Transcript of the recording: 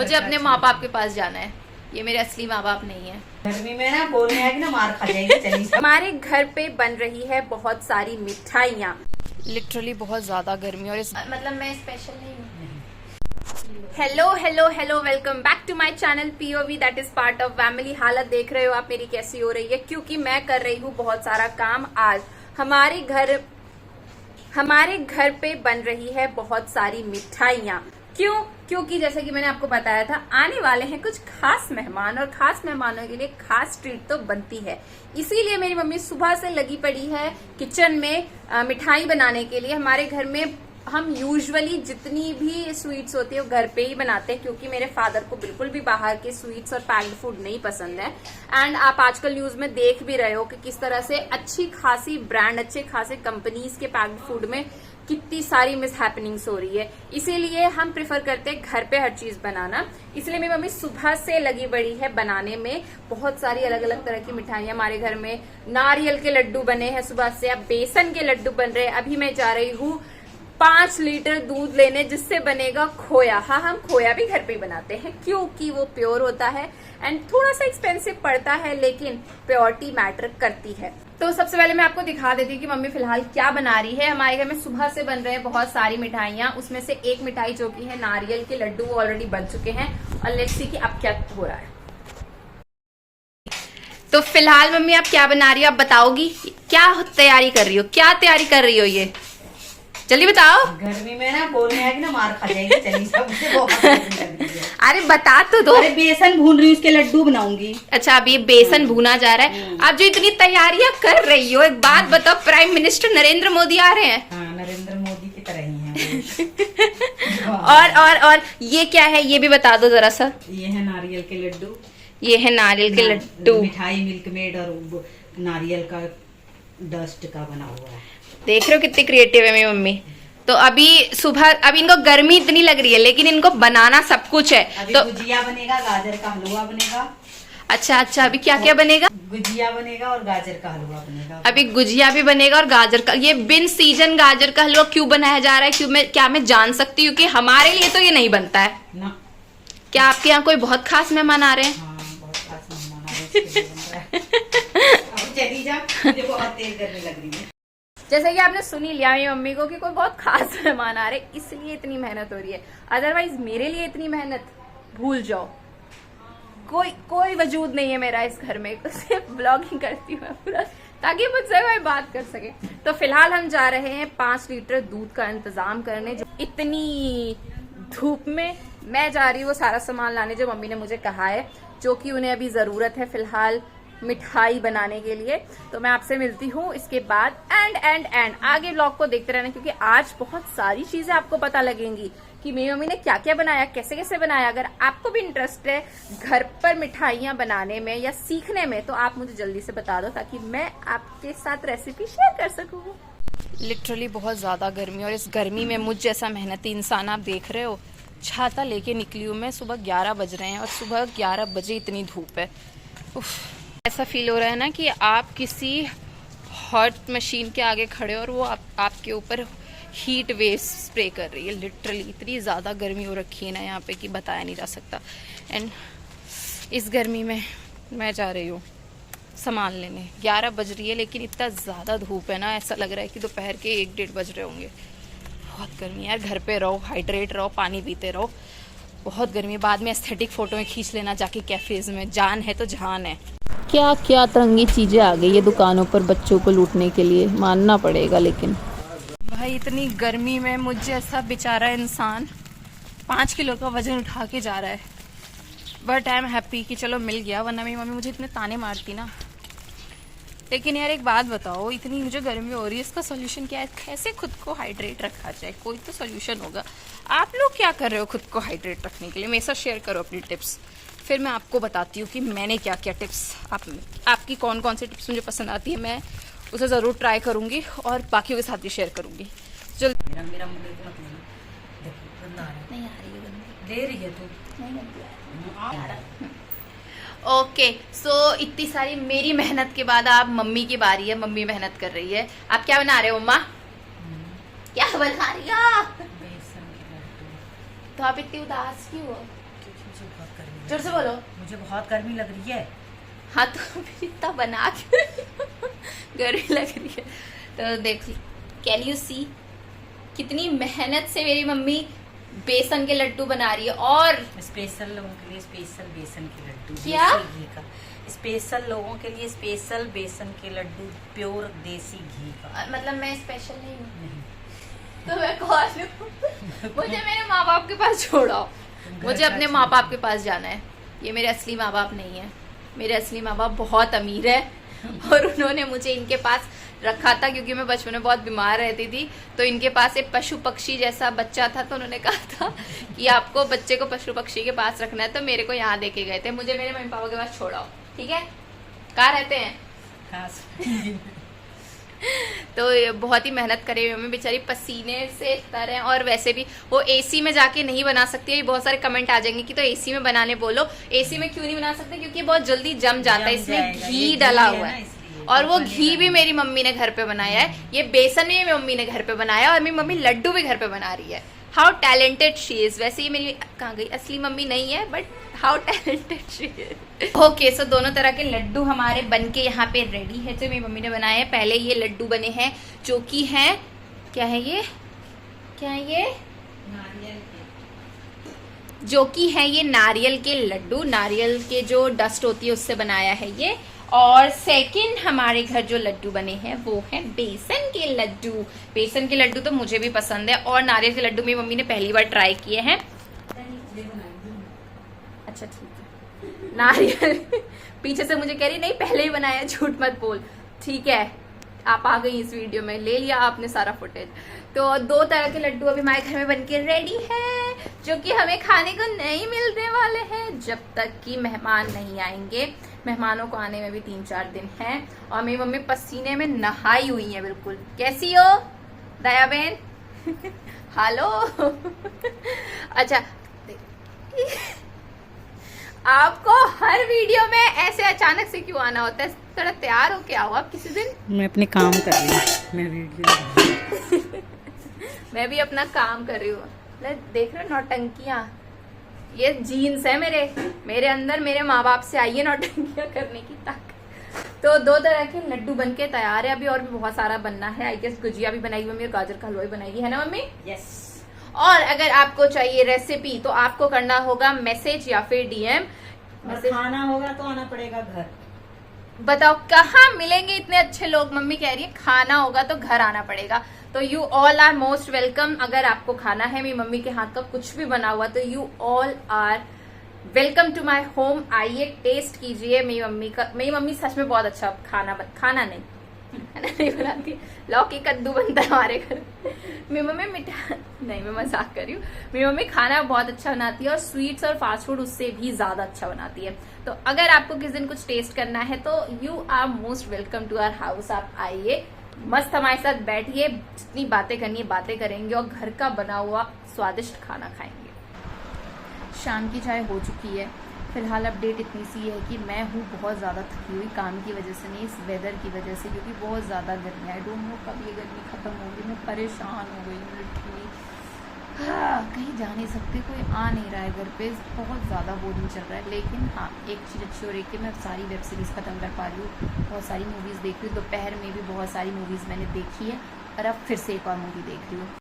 मुझे अपने माँ बाप के पास जाना है, ये मेरे असली माँ बाप नहीं है। गर्मी में ना बोलने आएगी ना मार खा जाएगी। चलिए हमारे घर पे बन रही है बहुत सारी मिठाइयाँ, लिटरली बहुत ज्यादा गर्मी और मतलब मैं स्पेशल नहीं हूँ। Hello hello hello, welcome back to my channel POV that is part of family. हालत देख रहे हो आप मेरी कैसी हो रही है, क्योंकि मैं कर रही हूँ बहुत सारा काम। आज हमारे घर पे बन रही है बहुत सारी मिठाइयाँ। क्यों? क्योंकि जैसे कि मैंने आपको बताया था, आने वाले हैं कुछ खास मेहमान और खास मेहमानों के लिए खास ट्रीट तो बनती है। इसीलिए मेरी मम्मी सुबह से लगी पड़ी है किचन में मिठाई बनाने के लिए। हमारे घर में हम यूजुअली जितनी भी स्वीट्स होती है वो घर पे ही बनाते हैं, क्योंकि मेरे फादर को बिल्कुल भी बाहर के स्वीट्स और पैक्ड फूड नहीं पसंद है। एंड आप आजकल न्यूज में देख भी रहे हो कि किस तरह से अच्छी खासी ब्रांड, अच्छे खासे कंपनीज के पैक्ड फूड में कितनी सारी मिस हैपनिंग्स हो रही है। इसीलिए हम प्रेफर करते हैं घर पे हर चीज बनाना। इसलिए मेरी मम्मी सुबह से लगी बड़ी है बनाने में बहुत सारी अलग अलग तरह की मिठाइयां। हमारे घर में नारियल के लड्डू बने हैं सुबह से, अब बेसन के लड्डू बन रहे हैं। अभी मैं जा रही हूँ 5 लीटर दूध लेने, जिससे बनेगा खोया। हाँ, हम खोया भी घर पे ही बनाते हैं क्योंकि वो प्योर होता है एंड थोड़ा सा एक्सपेंसिव पड़ता है, लेकिन प्योरिटी मैटर करती है। तो सबसे पहले मैं आपको दिखा देती हूँ कि मम्मी फिलहाल क्या बना रही है। हमारे घर में सुबह से बन रहे हैं बहुत सारी मिठाइयाँ। उसमें से एक मिठाई जो की है नारियल के लड्डू, वो ऑलरेडी बन चुके हैं और लेट्स सी कि अब क्या हो रहा है। तो फिलहाल मम्मी आप क्या बना रही हो, आप बताओगी? क्या तैयारी कर रही हो, क्या तैयारी कर रही हो, ये जल्दी बताओ। गर्मी में ना बोलने आएगी ना मार खा जाएगी। चलिए सब बहुत गर्मी लग रही है। अरे बता तो दो। अरे बेसन भून रही हूँ, उसके लड्डू बनाऊंगी। अच्छा, अब ये बेसन भूना जा रहा है। आप जो इतनी तैयारियां कर रही हो, एक बात बताओ, प्राइम मिनिस्टर नरेंद्र मोदी आ रहे हैं। हाँ, नरेंद्र मोदी की तरह ही है। और ये क्या है, ये भी बता दो जरा सा। ये है नारियल के लड्डू। ये है नारियल के लड्डू, मिठाई मिल्क मेड और नारियल का डस्ट का बना हुआ है। देख रहे हो कितनी क्रिएटिव है मेरी मम्मी। तो अभी सुबह, अभी इनको गर्मी इतनी लग रही है लेकिन इनको बनाना सब कुछ है। अभी तो गुजिया बनेगा, गाजर का हलवा बनेगा। अच्छा, अभी क्या क्या बनेगा? गुजिया बनेगा और गाजर का हलवा बनेगा। अभी गुजिया भी बनेगा और गाजर का। ये बिन सीजन गाजर का हलवा क्यों बनाया जा रहा है? क्या मैं जान सकती हूँ कि हमारे लिए तो ये नहीं बनता है ना। क्या आपके यहाँ कोई बहुत खास मेहमान आ रहे हैं? हाँ, बहुत खास मेहमान आ रहे हैं। अब चली जा, मुझे बहुत तेज गर्मी लग रही है। जैसे कि आपने सुनी लिया मेरी मम्मी को कि कोई बहुत खास मेहमान आ रहे, इसलिए इतनी मेहनत हो रही है। अदरवाइज मेरे लिए इतनी मेहनत भूल जाओ, कोई वजूद नहीं है मेरा इस घर में। सिर्फ ब्लॉगिंग करती हूँ पूरा, ताकि मुझसे कोई बात कर सके। तो फिलहाल हम जा रहे हैं 5 लीटर दूध का इंतजाम करने। जो इतनी धूप में मैं जा रही हूँ वो सारा सामान लाने जो मम्मी ने मुझे कहा है, जो कि उन्हें अभी जरूरत है फिलहाल मिठाई बनाने के लिए। तो मैं आपसे मिलती हूँ इसके बाद। एंड आगे व्लॉग को देखते रहना, क्योंकि आज बहुत सारी चीजें आपको पता लगेंगी कि मेरी मम्मी ने क्या क्या बनाया, कैसे कैसे बनाया। अगर आपको भी इंटरेस्ट है घर पर मिठाइयाँ बनाने में या सीखने में, तो आप मुझे जल्दी से बता दो, ताकि मैं आपके साथ रेसिपी शेयर कर सकूँ। लिटरली बहुत ज्यादा गर्मी, और इस गर्मी में मुझ जैसा मेहनती इंसान, आप देख रहे हो छाता लेके निकली हूँ मैं। सुबह 11 बज रहे हैं और सुबह 11 बजे इतनी धूप है। ऐसा फील हो रहा है ना कि आप किसी हॉट मशीन के आगे खड़े हो और वो आपके ऊपर हीट वेव स्प्रे कर रही है। लिटरली इतनी ज़्यादा गर्मी हो रखी है ना यहाँ पे कि बताया नहीं जा सकता। एंड इस गर्मी में मैं जा रही हूँ सामान लेने। 11 बज रही है लेकिन इतना ज़्यादा धूप है ना, ऐसा लग रहा है कि दोपहर के 1-1:30 बज रहे होंगे। बहुत गर्मी है यार। घर पे रहो, हाइड्रेट रहो, पानी पीते रहो। बहुत गर्मी। बाद में एस्थेटिक फ़ोटो में खींच लेना जाके कैफ़ेज़ में। जान है तो जहान है। क्या क्या तरंगी चीज़ें आ गई है दुकानों पर बच्चों को लूटने के लिए, मानना पड़ेगा। लेकिन भाई इतनी गर्मी में मुझ जैसा बेचारा इंसान 5 किलो का वजन उठा के जा रहा है। बट आई एम हैप्पी कि चलो मिल गया, वरना मेरी मम्मी मुझे इतने ताने मारती ना। लेकिन यार एक बात बताओ, इतनी मुझे गर्मी हो रही है, इसका सोल्यूशन क्या है? कैसे खुद को हाइड्रेट रखा जाए? कोई तो सोल्यूशन होगा। आप लोग क्या कर रहे हो खुद को हाइड्रेट रखने के लिए? मेरे साथ शेयर करो अपनी टिप्स, फिर मैं आपको बताती हूँ कि मैंने क्या क्या टिप्स, आपकी कौन कौन सी टिप्स मुझे पसंद आती है। मैं उसे ज़रूर ट्राई करूँगी और बाकियों के साथ भी शेयर करूँगी। चल मेरा नहीं आ रही है, दे रही है तू। ओके, सो इतनी सारी मेरी मेहनत के बाद अब मम्मी की बारी है। मम्मी मेहनत कर रही है। आप क्या बना रहे हो मम्मा? क्या बना रही हो? तो आप इतनी उदास क्यों हो? मुझे बहुत गर्मी जोर से बोलो। मुझे बहुत गर्मी लग रही है। हाँ तो फिर इतना बना के गर्मी लग रही है तो देख, कैन यू सी कितनी मेहनत से मेरी मम्मी बेसन के लड्डू बना रही है। और स्पेशल लोगों के लिए स्पेशल बेसन के लड्डू, क्या? देसी घी का। स्पेशल लोगों के लिए स्पेशल बेसन के लड्डू, प्योर देसी घी का। मतलब मैं स्पेशल नहीं हूँ नहीं, तो मैं कौन हूँ? मुझे मेरे माँ बाप के पास छोड़ो, मुझे अपने माँ बाप के पास जाना है। ये मेरे असली माँ बाप नहीं है, मेरे असली माँ बाप बहुत अमीर है और उन्होंने मुझे इनके पास रखा था क्योंकि मैं बचपन में बहुत बीमार रहती थी। तो इनके पास एक पशु पक्षी जैसा बच्चा था, तो उन्होंने कहा था कि आपको बच्चे को पशु पक्षी के पास रखना है, तो मेरे को यहाँ देके गए थे। मुझे मेरे मम्मी पापा के पास छोड़ाओ, ठीक है? कहाँ रहते हैं? खास तो बहुत ही मेहनत करे मम्मी बेचारी, पसीने से तर है। और वैसे भी वो एसी में जाके नहीं बना सकती है। बहुत सारे कमेंट आ जाएंगे कि तो एसी में बनाने बोलो। एसी में क्यों नहीं बना सकते? क्योंकि बहुत जल्दी जम जाता है, इसमें घी डला हुआ है। और वो घी भी मेरी मम्मी ने घर पे बनाया है, ये बेसन भी मेरी मम्मी ने घर पे बनाया है, और मेरी मम्मी लड्डू भी घर पे बना रही है। How talented she is. वैसे ये मेरी कहाँ गई असली मम्मी नहीं है, but how talented she is. Okay, so दोनों तरह के लड्डू हमारे बनके यहाँ पे रेडी है, जो मेरी मम्मी ने बनाए हैं। पहले ये लड्डू बने हैं जो कि हैं, क्या है ये, क्या है ये, नारियल जो कि है ये नारियल के लड्डू, नारियल के जो डस्ट होती है उससे बनाया है ये। और सेकंड हमारे घर जो लड्डू बने हैं वो है बेसन के लड्डू। बेसन के लड्डू तो मुझे भी पसंद है, और नारियल के लड्डू मेरी मम्मी ने पहली बार ट्राई किए हैं। अच्छा ठीक है, नारियल पीछे से मुझे कह रही नहीं पहले ही बनाया, झूठ मत बोल। ठीक है, आप आ गई इस वीडियो में, ले लिया आपने सारा फुटेज। तो दो तरह के लड्डू अभी हमारे घर में बनके रेडी है, जो कि हमें खाने को नहीं मिलने वाले हैं जब तक कि मेहमान नहीं आएंगे। मेहमानों को आने में भी 3-4 दिन है। और मेरी मम्मी पसीने में नहाई हुई है बिल्कुल। कैसी हो दया बहन? हेलो। अच्छा, आपको हर वीडियो में ऐसे अचानक से क्यों आना होता है? थोड़ा तैयार हो के आओ आप किसी दिन। मैं अपने काम कर रही हूँ, मैं वीडियो मैं भी अपना काम कर रही हूँ। देख रहे हो नौटंकियाँ, ये जीन्स है मेरे अंदर, मेरे माँ बाप से आई है नौटंकियाँ करने की ताकत। तो दो तरह के लड्डू बनके तैयार है, अभी और भी बहुत सारा बनना है। आई गेस गुजिया भी बनाई मम्मी और गाजर का हलवा भी बनाएगी, है ना मम्मी? यस। और अगर आपको चाहिए रेसिपी तो आपको करना होगा मैसेज या फिर डीएम। खाना होगा तो आना पड़ेगा घर। बताओ कहाँ मिलेंगे इतने अच्छे लोग? मम्मी कह रही है खाना होगा तो घर आना पड़ेगा। तो you all are most welcome. अगर आपको खाना है मेरी मम्मी के हाथ का कुछ भी बना हुआ, तो you all are welcome to my home. आइए टेस्ट कीजिए मेरी मम्मी का। मेरी मम्मी सच में बहुत अच्छा खाना नहीं बनाती। लौकी कद्दू बनता है हमारे घर। मेरी मम्मी मिठा नहीं, मैं मजाक कर रही हूँ। मेरी मम्मी खाना बहुत अच्छा बनाती है, और स्वीट्स और फास्ट फूड उससे भी ज्यादा अच्छा बनाती है। तो अगर आपको किसी दिन कुछ टेस्ट करना है तो you are most welcome to our house. आप आइए, मस्त हमारे साथ बैठिए, जितनी बातें करनी है बातें करेंगे, और घर का बना हुआ स्वादिष्ट खाना खाएंगे। शाम की चाय हो चुकी है। फिलहाल अपडेट इतनी सी है कि मैं हूँ बहुत ज़्यादा थकी हुई, काम की वजह से नहीं, इस वेदर की वजह से, क्योंकि बहुत ज़्यादा गर्मी है। आई डोंट नो कब ये गर्मी खत्म होगी। मैं परेशान हो गई हूँ लिटरली। हाँ, कहीं जा नहीं सकते, कोई आ नहीं रहा है घर पे, बहुत ज़्यादा बोरिंग चल रहा है। लेकिन हाँ, एक चीज़ अच्छी हो रही है कि मैं सारी वेब सीरीज़ ख़त्म कर पा रही हूँ, बहुत सारी मूवीज़ देख रही हूँ। दोपहर में भी बहुत सारी मूवीज़ मैंने देखी है, और अब फिर से एक और मूवी देख रही हूँ।